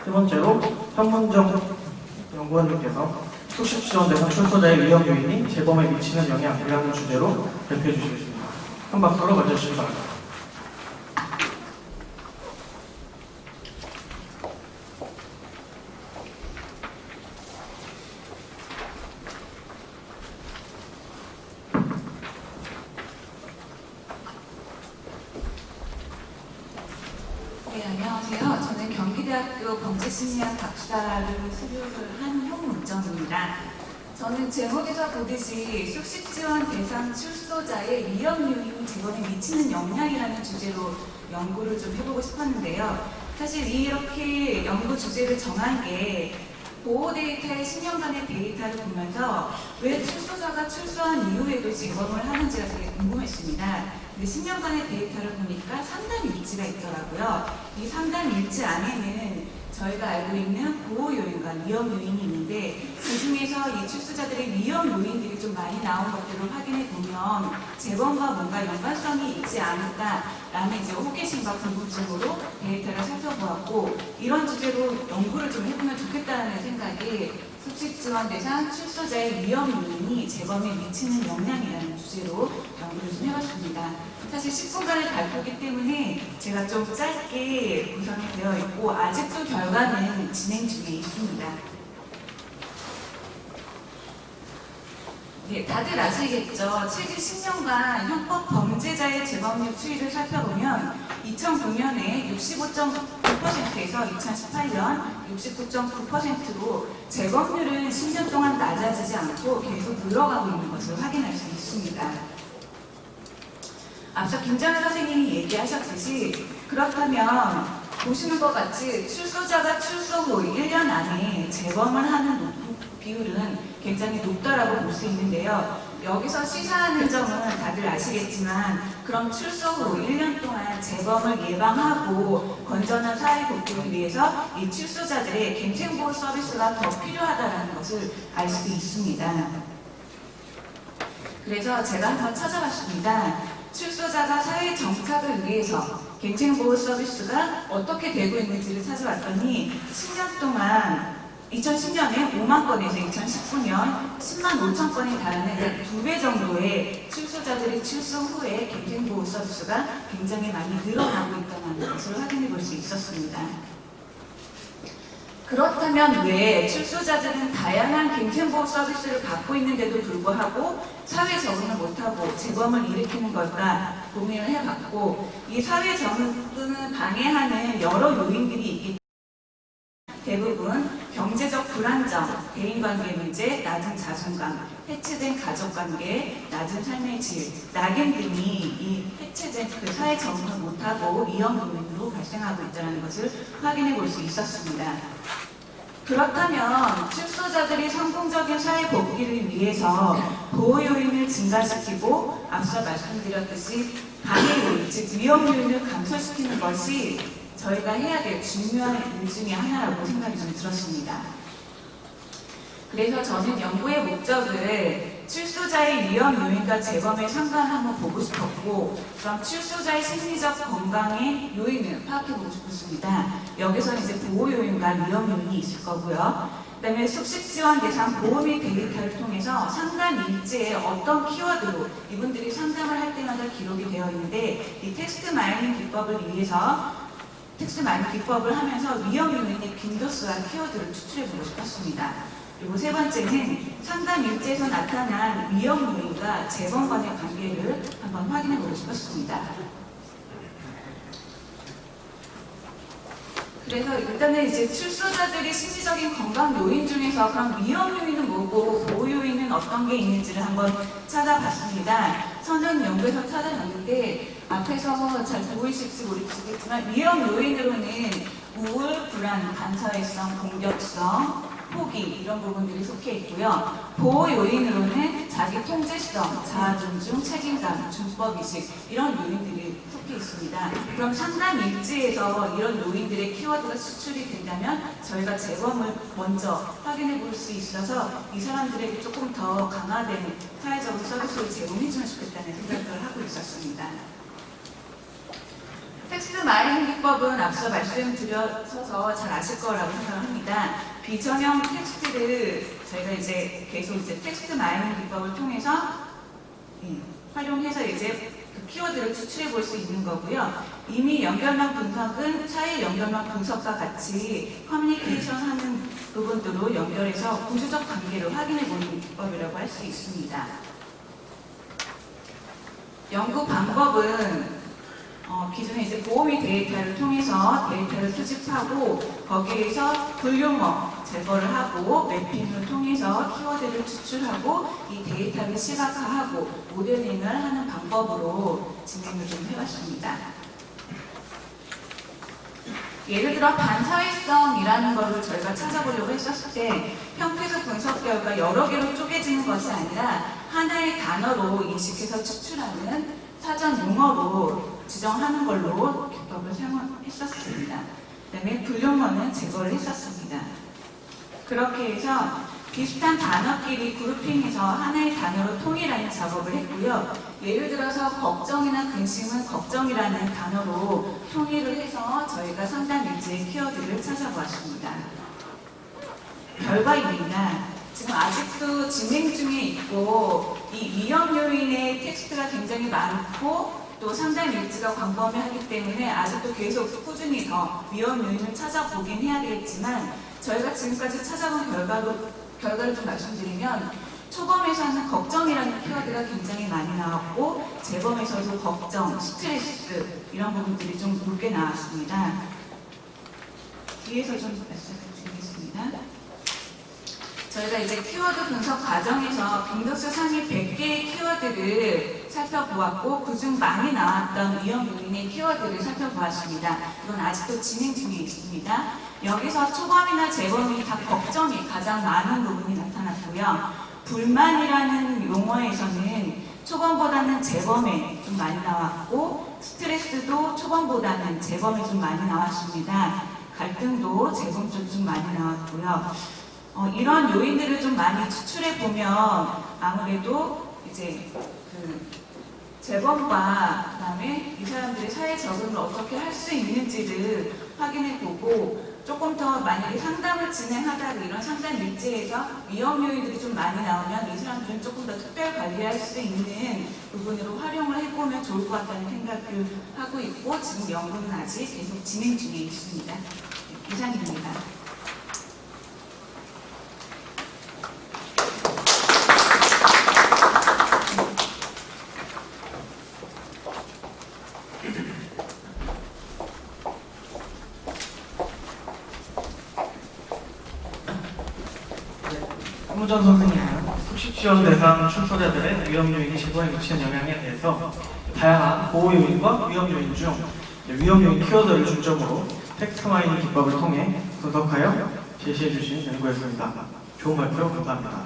세 번째로 현문정 연구원님께서 숙식 지원 대상 출소자의 위험 요인이 재범에 미치는 영향이라는 주제로 발표해 주시겠습니다. 한 박수로 맞아주시기 바랍니다. 네, 안녕하세요. 저는 경기대학교 범죄심리학 박사를 수료를 한 홍문정입니다. 저는 제목에서 보듯이 숙식지원 대상 출소자의 위험 요인이 재범에 미치는 영향이라는 주제로 연구를 좀 해보고 싶었는데요. 사실 이렇게 연구 주제를 정한 게 보호 데이터의 10년간의 데이터를 보면서 왜 출소자가 출소한 이후에도 재범을 하는지가 되게 궁금했습니다. 근데 10년간의 데이터를 보니까 상담 일지가 있더라고요. 이 상담 일지 안에는 저희가 알고 있는 보호 요인과 위험 요인이 있는데 그 중에서 이 출소자들의 위험 요인들이 좀 많이 나온 것들을 확인해 보면 재범과 뭔가 연관성이 있지 않을까라는 이제 호기심과 궁금증으로 데이터를 살펴보았고 이런 주제로 연구를 좀 해보면 좋겠다는 생각이 숙식지원 대상 출소자의 위험 요인이 재범에 미치는 영향이라는 주제로 연구를 좀 해봤습니다. 사실 10분간의 발표이기 때문에 제가 좀 짧게 구성이 되어 있고 아직도 결과는 진행 중에 있습니다. 네, 다들 아시겠죠? 최근 10년간 형법 범죄자의 재범률 추이를 살펴보면 2009년에 65.9%에서 2018년 69.9%로 재범률은 10년 동안 낮아지지 않고 계속 늘어가고 있는 것을 확인할 수 있습니다. 앞서 김정현 선생님이 얘기하셨듯이 그렇다면 보시는 것 같이 출소자가 출소 후 1년 안에 재범을 하는 비율은 굉장히 높다라고 볼 수 있는데요. 여기서 시사하는 점은 다들 아시겠지만 그럼 출소 후 1년 동안 재범을 예방하고 건전한 사회 복귀를 위해서 이 출소자들의 갱생보호 서비스가 더 필요하다는 것을 알 수 있습니다. 그래서 제가 한번 찾아봤습니다. 출소자가 사회 정착을 위해서 갱생보호 서비스가 어떻게 되고 있는지를 찾아봤더니 10년 동안 2010년에 5만 건에서 2019년 10만 5천 건이 달하는 2배 정도의 출소자들이 출소 후에 갱생보호 서비스가 굉장히 많이 늘어나고 있다는 것을 확인해 볼 수 있었습니다. 그렇다면 왜 출소자들은 다양한 갱생보호 서비스를 받고 있는데도 불구하고 사회 적응을 못하고 재범을 일으키는 걸까 고민을 해봤고 이 사회 적응을 방해하는 여러 요인들이 있기 때문에 대부분 경제적 불안정, 대인관계 문제, 낮은 자존감, 해체된 가족관계, 낮은 삶의 질, 낙인 등이 이 해체된 그 사회 적응을 못하고 위험 요인으로 발생하고 있다는 것을 확인해 볼 수 있었습니다. 그렇다면 출소자들이 성공적인 사회 복귀를 위해서 보호 요인을 증가시키고 앞서 말씀드렸듯이 방해 요인, 즉 위험 요인을 감소시키는 것이 저희가 해야 될 중요한 일 중에 하나라고 생각이 좀 들었습니다. 그래서 저는 연구의 목적을 출소자의 위험 요인과 재범의 상관을 한번 보고 싶었고 그럼 출소자의 심리적 건강의 요인을 파악해보고 싶었습니다. 여기서 이제 보호 요인과 위험 요인이 있을 거고요. 그 다음에 숙식지원 대상 보호 및 데이터를 통해서 상담 일지에 어떤 키워드로 이분들이 상담을 할 때마다 기록이 되어 있는데 이 텍스트 마이닝 기법을 위해서 텍스트 마이닝 기법을 하면서 위험 요인의 빈도수와 키워드를 추출해보고 싶었습니다. 그리고 세 번째는 상담 일지에서 나타난 위험 요인과 재범 간의 관계를 한번 확인해보고 싶었습니다. 그래서 일단은 이제 출소자들의 심리적인 건강 요인 중에서 그럼 위험 요인은 뭐고 보호 요인은 어떤 게 있는지를 한번 찾아봤습니다. 선전 연구에서 찾아봤는데 앞에서 잘 보이실지 모르겠지만 위험 요인으로는 우울, 불안, 반사회성, 공격성, 포기 이런 부분들이 속해 있고요. 보호 요인으로는 자기 통제성, 자아 존중, 책임감, 준법의식 이런 요인들이 속해 있습니다. 그럼 상담 일지에서 이런 요인들의 키워드가 수출이 된다면 저희가 재범을 먼저 확인해 볼 수 있어서 이 사람들에게 조금 더 강화된 사회적인 서비스를 제공해주면 좋겠다는 생각을 하고 있었습니다. 텍스트 마이닝 기법은 앞서 말씀드려서 잘 아실 거라고 생각합니다. 비전형 텍스트를 저희가 이제 계속 이제 텍스트 마이닝 기법을 통해서 활용해서 이제 그 키워드를 추출해 볼 수 있는 거고요. 이미 연결망 분석은 차이 연결망 분석과 같이 커뮤니케이션 하는 부분들로 연결해서 구조적 관계를 확인해 보는 기법이라고 할 수 있습니다. 연구 방법은 기존에 이제 보호미 데이터를 통해서 데이터를 수집하고 거기에서 분류머 제거를 하고 매핑을 통해서 키워드를 추출하고 이 데이터를 시각화하고 모델링을 하는 방법으로 진행을 좀 해왔습니다. 예를 들어 반사회성이라는 것을 저희가 찾아보려고 했었을 때 형태적 분석 결과 여러 개로 쪼개지는 것이 아니라 하나의 단어로 인식해서 추출하는 사전 용어로 지정하는 걸로 기법을 사용했었습니다. 그다음에 분류머는 제거를 했었습니다. 그렇게 해서 비슷한 단어끼리 그룹핑해서 하나의 단어로 통일하는 작업을 했고요. 예를 들어서 걱정이나 근심은 걱정이라는 단어로 통일을 해서 저희가 상담 일지의 키워드를 찾아보았습니다. 결과입니다. 지금 아직도 진행 중에 있고 이 위험 요인의 텍스트가 굉장히 많고 또 상담 일지가 광범위하기 때문에 아직도 계속 꾸준히 더 위험 요인을 찾아보긴 해야 되겠지만 저희가 지금까지 찾아본 결과를 좀 말씀드리면 초범에서는 걱정이라는 키워드가 굉장히 많이 나왔고 재범에서도 걱정, 스트레스 이런 부분들이 좀 높게 나왔습니다. 뒤에서 좀 말씀드리겠습니다. 저희가 이제 키워드 분석 과정에서 빈도수 상위 100개의 키워드를 살펴보았고 그중 많이 나왔던 위험 요인의 키워드를 살펴보았습니다. 이건 아직도 진행 중에 있습니다. 여기서 초범이나 재범이 다 걱정이 가장 많은 부분이 나타났고요. 불만이라는 용어에서는 초범보다는 재범에 좀 많이 나왔고 스트레스도 초범보다는 재범에 좀 많이 나왔습니다. 갈등도 재범 쪽 좀 많이 나왔고요. 이런 요인들을 좀 많이 추출해 보면 아무래도 이제 그 재범과 그다음에 이 사람들이 사회 적응을 어떻게 할 수 있는지를 확인해 보고 조금 더 만약에 상담을 진행하다가 이런 상담 일지에서 위험 요인들이 좀 많이 나오면 이 사람들은 조금 더 특별 관리할 수 있는 부분으로 활용을 해보면 좋을 것 같다는 생각을 하고 있고 지금 연구는 아직 계속 진행 중에 있습니다. 이상입니다. 홍무전 선생님은 숙식 지원 대상 출소자들의 위험 요인이 제보에 미치는 영향에 대해서 다양한 보호 요인과 위험 요인 중 위험 요인 키워드를 중점으로 텍스트 마이닝 기법을 통해 분석하여 제시해 주신 연구였습니다. 좋은 발표 감사합니다.